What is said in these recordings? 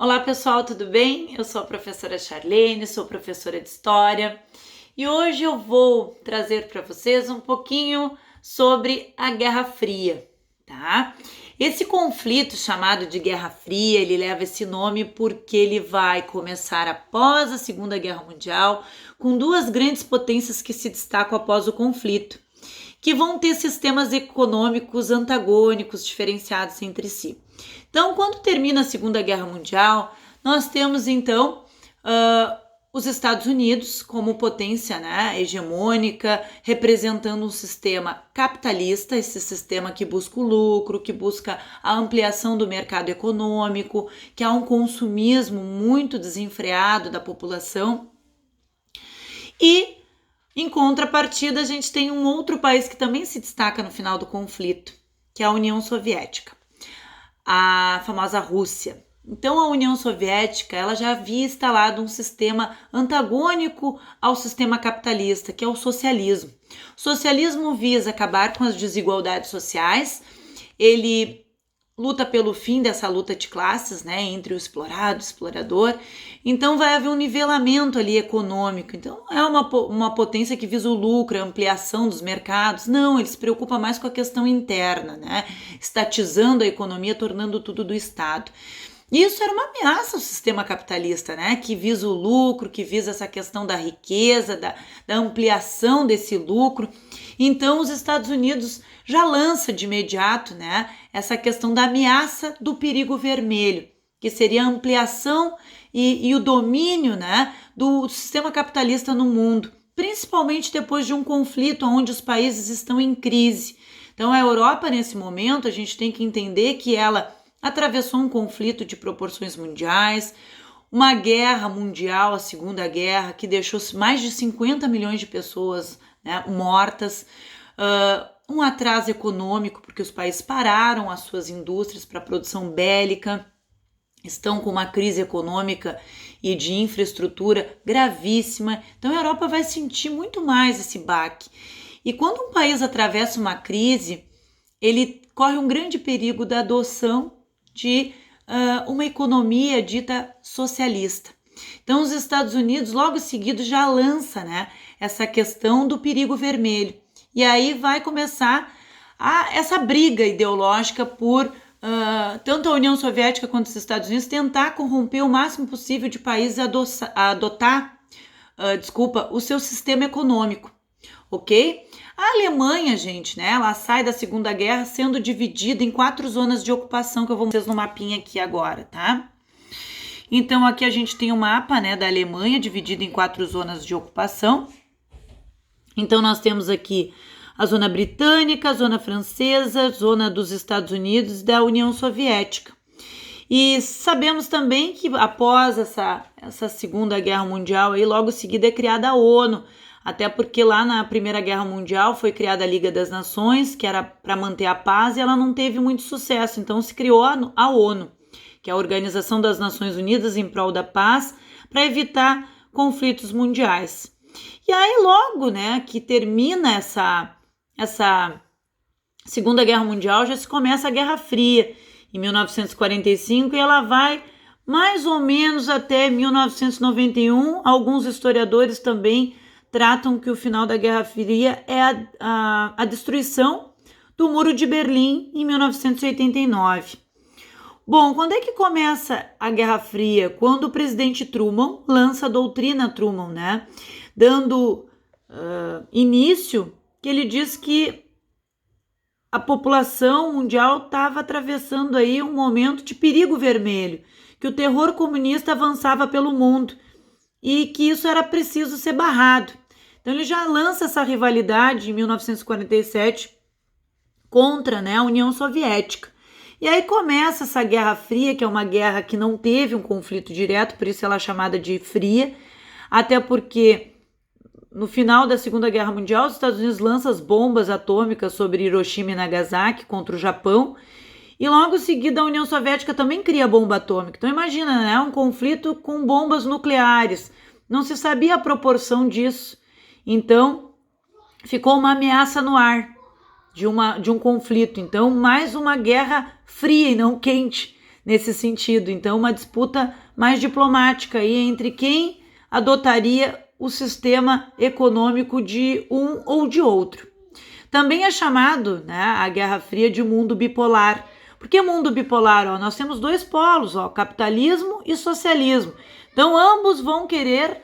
Olá pessoal, tudo bem? Eu sou a professora Charlene, sou professora de História e hoje eu vou trazer para vocês um pouquinho sobre a Guerra Fria, tá? Esse conflito chamado de Guerra Fria, ele leva esse nome porque ele vai começar após a Segunda Guerra Mundial, com duas grandes potências que se destacam após o conflito, que vão ter sistemas econômicos antagônicos diferenciados entre si. Então, quando termina a Segunda Guerra Mundial, nós temos então os Estados Unidos como potência, né, hegemônica, representando um sistema capitalista, esse sistema que busca o lucro, que busca a ampliação do mercado econômico, que há um consumismo muito desenfreado da população. E, em contrapartida, a gente tem um outro país que também se destaca no final do conflito, que é a União Soviética, a famosa Rússia. Então, a União Soviética ela já havia instalado um sistema antagônico ao sistema capitalista, que é o socialismo. O socialismo visa acabar com as desigualdades sociais, ele luta pelo fim dessa luta de classes, né, entre o explorado e o explorador. Então vai haver um nivelamento ali econômico. Então não é uma potência que visa o lucro, a ampliação dos mercados. Não, ele se preocupa mais com a questão interna, né, estatizando a economia, tornando tudo do Estado. E isso era uma ameaça ao sistema capitalista, né? Que visa o lucro, que visa essa questão da riqueza, da ampliação desse lucro. Então, os Estados Unidos já lança de imediato, né, essa questão da ameaça do perigo vermelho, que seria a ampliação e o domínio, né, do sistema capitalista no mundo, principalmente depois de um conflito onde os países estão em crise. Então, a Europa, nesse momento, a gente tem que entender que ela atravessou um conflito de proporções mundiais, uma guerra mundial, a Segunda Guerra, que deixou mais de 50 milhões de pessoas, né, mortas, um atraso econômico, porque os países pararam as suas indústrias para produção bélica, estão com uma crise econômica e de infraestrutura gravíssima. Então a Europa vai sentir muito mais esse baque. E quando um país atravessa uma crise, ele corre um grande perigo da adoção de uma economia dita socialista. Então, os Estados Unidos, logo em seguida, já lança, né, essa questão do perigo vermelho. E aí vai começar essa briga ideológica por tanto a União Soviética quanto os Estados Unidos tentar corromper o máximo possível de países a adotar o seu sistema econômico, ok? A Alemanha, gente, né, ela sai da Segunda Guerra sendo dividida em 4 zonas de ocupação, que eu vou mostrar no mapinha aqui agora, tá? Então, aqui a gente tem um mapa, né, da Alemanha, dividido em 4 zonas de ocupação. Então, nós temos aqui a zona britânica, a zona francesa, a zona dos Estados Unidos e da União Soviética. E sabemos também que após essa Segunda Guerra Mundial, aí, logo em seguida é criada a ONU, até porque lá na Primeira Guerra Mundial foi criada a Liga das Nações, que era para manter a paz, e ela não teve muito sucesso, então se criou a ONU, que é a Organização das Nações Unidas em prol da paz, para evitar conflitos mundiais. E aí logo, né, que termina essa Segunda Guerra Mundial, já se começa a Guerra Fria, em 1945, e ela vai mais ou menos até 1991. Alguns historiadores também tratam que o final da Guerra Fria é a destruição do Muro de Berlim em 1989. Bom, quando é que começa a Guerra Fria? Quando o presidente Truman lança a doutrina Truman, né? Dando início, que ele diz que a população mundial estava atravessando aí um momento de perigo vermelho, que o terror comunista avançava pelo mundo e que isso era preciso ser barrado. Então ele já lança essa rivalidade em 1947 contra, né, a União Soviética. E aí começa essa Guerra Fria, que é uma guerra que não teve um conflito direto, por isso ela é chamada de fria, até porque no final da Segunda Guerra Mundial os Estados Unidos lançam as bombas atômicas sobre Hiroshima e Nagasaki contra o Japão, e logo em seguida a União Soviética também cria bomba atômica. Então imagina, né, um conflito com bombas nucleares, não se sabia a proporção disso, então ficou uma ameaça no ar de um conflito. Então mais uma guerra fria e não quente, nesse sentido. Então, uma disputa mais diplomática aí entre quem adotaria o sistema econômico de um ou de outro. Também é chamado, né, a Guerra Fria de mundo bipolar. Por que mundo bipolar? Nós temos dois polos, capitalismo e socialismo. Então, ambos vão querer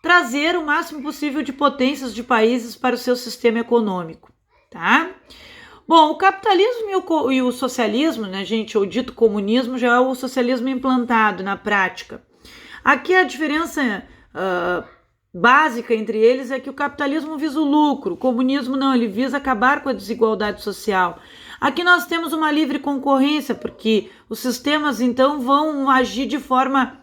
trazer o máximo possível de potências de países para o seu sistema econômico, tá? Bom, o capitalismo e o socialismo, né, gente, ou dito comunismo, já é o socialismo implantado na prática. Aqui a diferença básica entre eles é que o capitalismo visa o lucro, o comunismo não, ele visa acabar com a desigualdade social. Aqui nós temos uma livre concorrência, porque os sistemas, então, vão agir de forma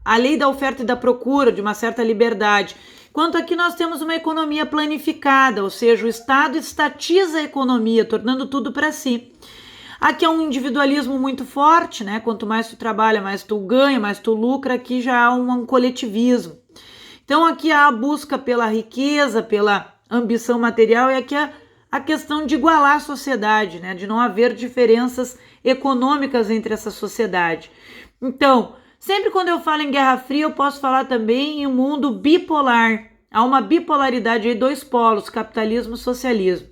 a lei da oferta e da procura, de uma certa liberdade. Enquanto aqui nós temos uma economia planificada, ou seja, o Estado estatiza a economia, tornando tudo para si. Aqui é um individualismo muito forte, né? Quanto mais tu trabalha, mais tu ganha, mais tu lucra. Aqui já há um coletivismo. Então aqui há a busca pela riqueza, pela ambição material, e aqui a questão de igualar a sociedade, né? De não haver diferenças econômicas entre essa sociedade. Então, sempre quando eu falo em Guerra Fria, eu posso falar também em um mundo bipolar. Há uma bipolaridade aí, dois polos, capitalismo e socialismo.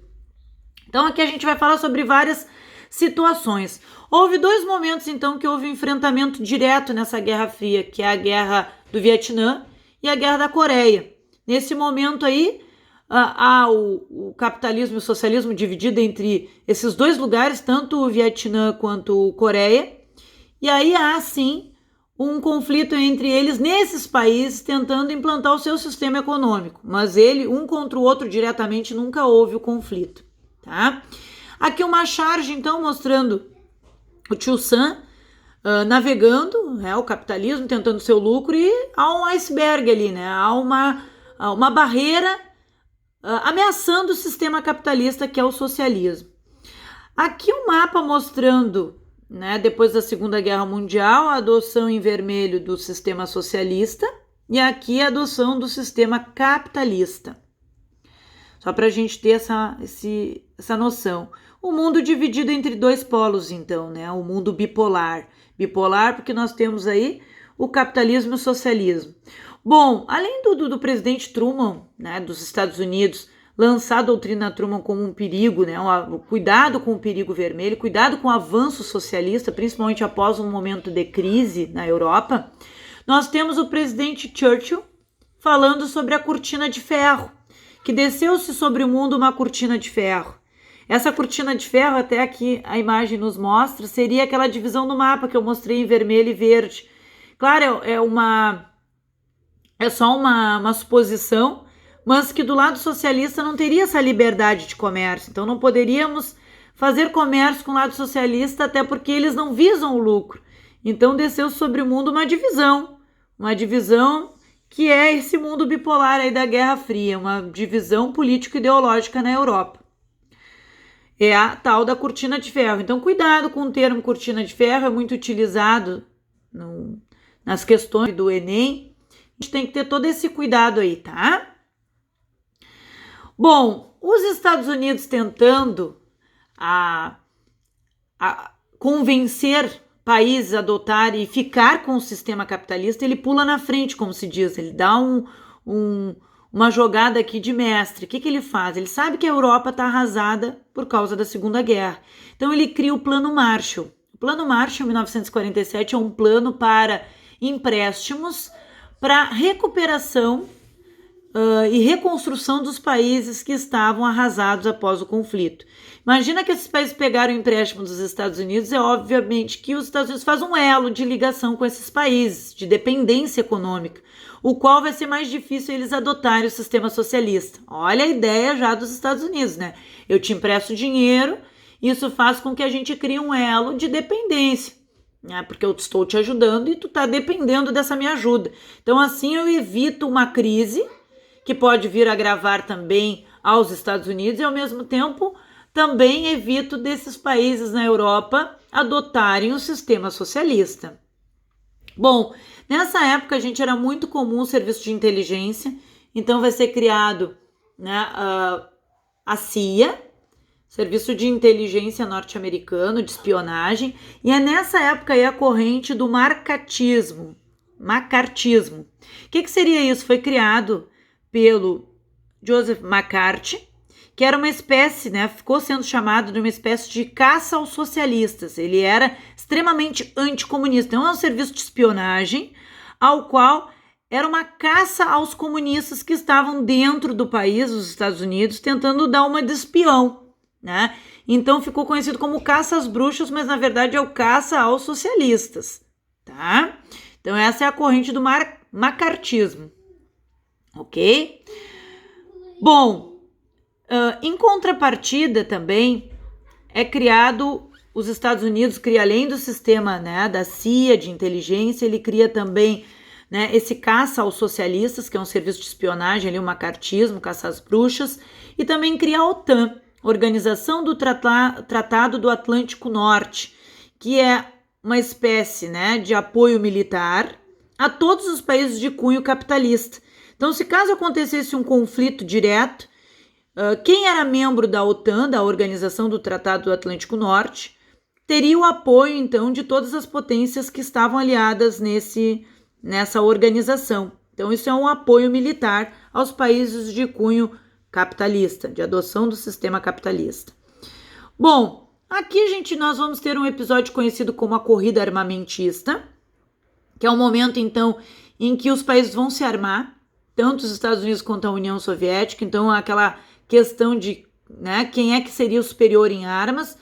Então aqui a gente vai falar sobre várias situações. Houve dois momentos, então, que houve um enfrentamento direto nessa Guerra Fria, que é a Guerra do Vietnã e a Guerra da Coreia. Nesse momento aí, há o capitalismo e o socialismo dividido entre esses dois lugares, tanto o Vietnã quanto a Coreia. E aí há, sim, um conflito entre eles nesses países tentando implantar o seu sistema econômico, mas um contra o outro diretamente nunca houve o conflito, tá? Aqui uma charge, então, mostrando o Tio Sam navegando, né, o capitalismo tentando seu lucro, e há um iceberg ali, né? Há uma barreira ameaçando o sistema capitalista, que é o socialismo. Aqui um mapa mostrando, né, depois da Segunda Guerra Mundial, a adoção em vermelho do sistema socialista e aqui a adoção do sistema capitalista. Só para a gente ter essa noção. O mundo dividido entre dois polos, então, né? O mundo bipolar. Bipolar porque nós temos aí o capitalismo e o socialismo. Bom, além do presidente Truman, né, dos Estados Unidos, lançar a doutrina Truman como um perigo, né? Cuidado com o perigo vermelho, cuidado com o avanço socialista, principalmente após um momento de crise na Europa, nós temos o presidente Churchill falando sobre a cortina de ferro, que desceu-se sobre o mundo uma cortina de ferro. Essa cortina de ferro, até aqui a imagem nos mostra, seria aquela divisão no mapa que eu mostrei em vermelho e verde. Claro, é só uma suposição, mas que do lado socialista não teria essa liberdade de comércio. Então não poderíamos fazer comércio com o lado socialista, até porque eles não visam o lucro. Então desceu sobre o mundo uma divisão que é esse mundo bipolar aí da Guerra Fria, uma divisão político-ideológica na Europa. É a tal da cortina de ferro. Então cuidado com o termo cortina de ferro, é muito utilizado nas questões do Enem. A gente tem que ter todo esse cuidado aí, tá? Bom, os Estados Unidos tentando a convencer países a adotar e ficar com o sistema capitalista, ele pula na frente, como se diz, ele dá uma jogada aqui de mestre. O que ele faz? Ele sabe que a Europa está arrasada por causa da Segunda Guerra. Então ele cria o Plano Marshall. O Plano Marshall, em 1947, é um plano para empréstimos para recuperação e reconstrução dos países que estavam arrasados após o conflito. Imagina que esses países pegaram o empréstimo dos Estados Unidos, é obviamente que os Estados Unidos fazem um elo de ligação com esses países, de dependência econômica, o qual vai ser mais difícil eles adotarem o sistema socialista. Olha a ideia já dos Estados Unidos, né? Eu te empresto dinheiro, isso faz com que a gente crie um elo de dependência, né? Porque eu estou te ajudando e tu está dependendo dessa minha ajuda. Então assim eu evito uma crise que pode vir a agravar também aos Estados Unidos e ao mesmo tempo também evito desses países na Europa adotarem o sistema socialista. Bom, nessa época, gente, era muito comum o serviço de inteligência, então vai ser criado, né, a CIA, serviço de inteligência norte-americano, de espionagem, e é nessa época aí a corrente do macartismo. O que seria isso? Foi criado pelo Joseph McCarthy, que era uma espécie, né, ficou sendo chamado de uma espécie de caça aos socialistas. Ele era extremamente anticomunista. Então é um serviço de espionagem ao qual era uma caça aos comunistas que estavam dentro do país, os Estados Unidos, tentando dar uma de espião, né? Então ficou conhecido como caça às bruxas, mas na verdade é o caça aos socialistas, tá? Então essa é a corrente do macartismo, ok? Bom, em contrapartida também é criado, os Estados Unidos cria, além do sistema, né, da CIA, de inteligência, ele cria também, né, esse caça aos socialistas, que é um serviço de espionagem, ali, o macartismo, caça às bruxas, e também cria a OTAN, Organização do Tratado do Atlântico Norte, que é uma espécie, né, de apoio militar a todos os países de cunho capitalista. Então, se caso acontecesse um conflito direto, quem era membro da OTAN, da Organização do Tratado do Atlântico Norte, teria o apoio, então, de todas as potências que estavam aliadas nessa organização. Então, isso é um apoio militar aos países de cunho capitalista, de adoção do sistema capitalista. Bom, aqui, gente, nós vamos ter um episódio conhecido como a corrida armamentista, que é um momento, então, em que os países vão se armar, tanto os Estados Unidos quanto a União Soviética. Então, aquela questão de, né, quem é que seria o superior em armas.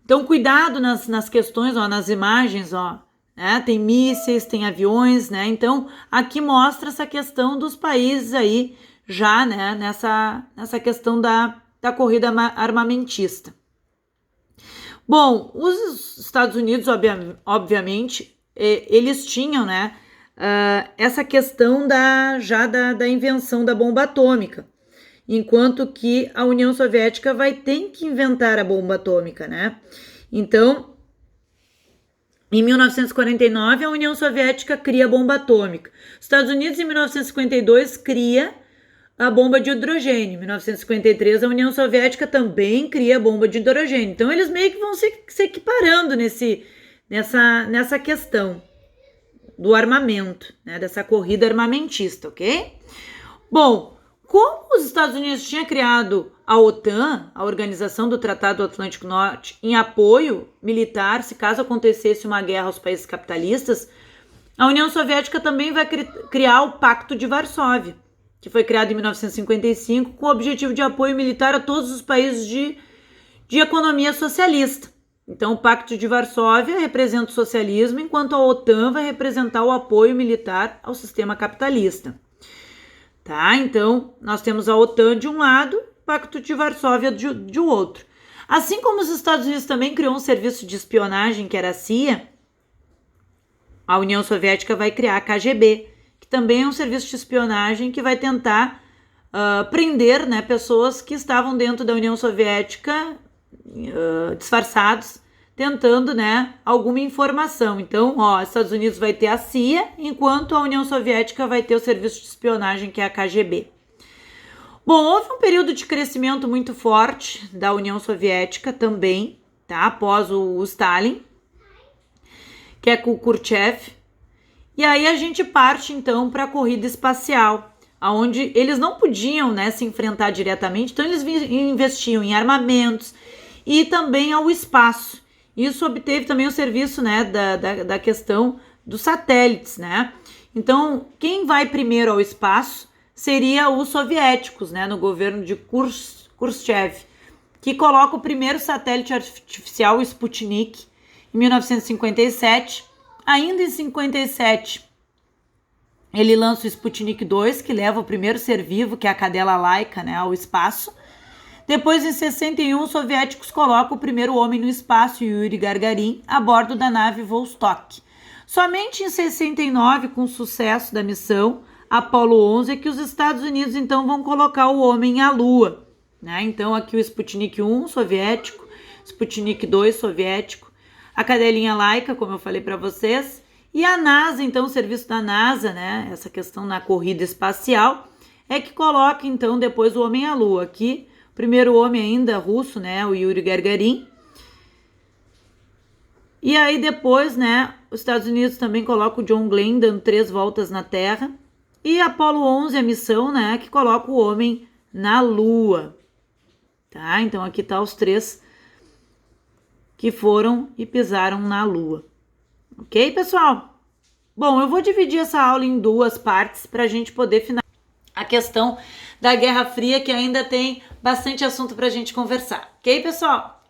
Então, cuidado nas questões, ó, nas imagens, ó, né, tem mísseis, tem aviões, né? Então, aqui mostra essa questão dos países aí, já, né, nessa questão da corrida armamentista. Bom, os Estados Unidos, obviamente, eles tinham, né, essa questão da invenção da bomba atômica, enquanto que a União Soviética vai ter que inventar a bomba atômica, né? Então, em 1949, a União Soviética cria a bomba atômica. Os Estados Unidos, em 1952, cria a bomba de hidrogênio. Em 1953, a União Soviética também cria a bomba de hidrogênio. Então, eles meio que vão se equiparando nessa questão do armamento, né, dessa corrida armamentista, ok? Bom, como os Estados Unidos tinham criado a OTAN, a Organização do Tratado do Atlântico Norte, em apoio militar, se caso acontecesse uma guerra aos países capitalistas, a União Soviética também vai criar o Pacto de Varsóvia, que foi criado em 1955 com o objetivo de apoio militar a todos os países de economia socialista. Então, o Pacto de Varsóvia representa o socialismo, enquanto a OTAN vai representar o apoio militar ao sistema capitalista. Tá? Então, nós temos a OTAN de um lado, o Pacto de Varsóvia de outro. Assim como os Estados Unidos também criou um serviço de espionagem, que era a CIA, a União Soviética vai criar a KGB, que também é um serviço de espionagem que vai tentar prender, né, pessoas que estavam dentro da União Soviética disfarçados, tentando, né, alguma informação. Então, ó, os Estados Unidos vai ter a CIA, enquanto a União Soviética vai ter o serviço de espionagem, que é a KGB. Bom, houve um período de crescimento muito forte da União Soviética também, tá, após o Stalin, que é com o Khrushchev. E aí a gente parte, então, para a corrida espacial, onde eles não podiam, né, se enfrentar diretamente, então eles investiam em armamentos e também ao espaço. Isso obteve também o serviço, né, da questão dos satélites, né? Então, quem vai primeiro ao espaço seria os soviéticos, né, no governo de Khrushchev, que coloca o primeiro satélite artificial, o Sputnik, em 1957. Ainda em 57, ele lança o Sputnik 2, que leva o primeiro ser vivo, que é a cadela Laika, né, ao espaço. Depois, em 61, os soviéticos colocam o primeiro homem no espaço, Yuri Gagarin, a bordo da nave Vostok. Somente em 69, com o sucesso da missão Apollo 11, é que os Estados Unidos, então, vão colocar o homem à Lua, né? Então, aqui o Sputnik 1, soviético, Sputnik 2, soviético, a cadelinha Laika, como eu falei para vocês, e a NASA, então, o serviço da NASA, né, essa questão na corrida espacial, é que coloca, então, depois o homem à Lua. Aqui primeiro homem ainda russo, né, o Yuri Gagarin. E aí depois, né, os Estados Unidos também colocam o John Glenn dando 3 voltas na Terra. E Apollo 11, a missão, né, que coloca o homem na Lua. Tá? Então aqui tá os 3 que foram e pisaram na Lua. Ok, pessoal? Bom, eu vou dividir essa aula em 2 partes para a gente poder finalizar a questão da Guerra Fria, que ainda tem bastante assunto para a gente conversar. Ok, pessoal?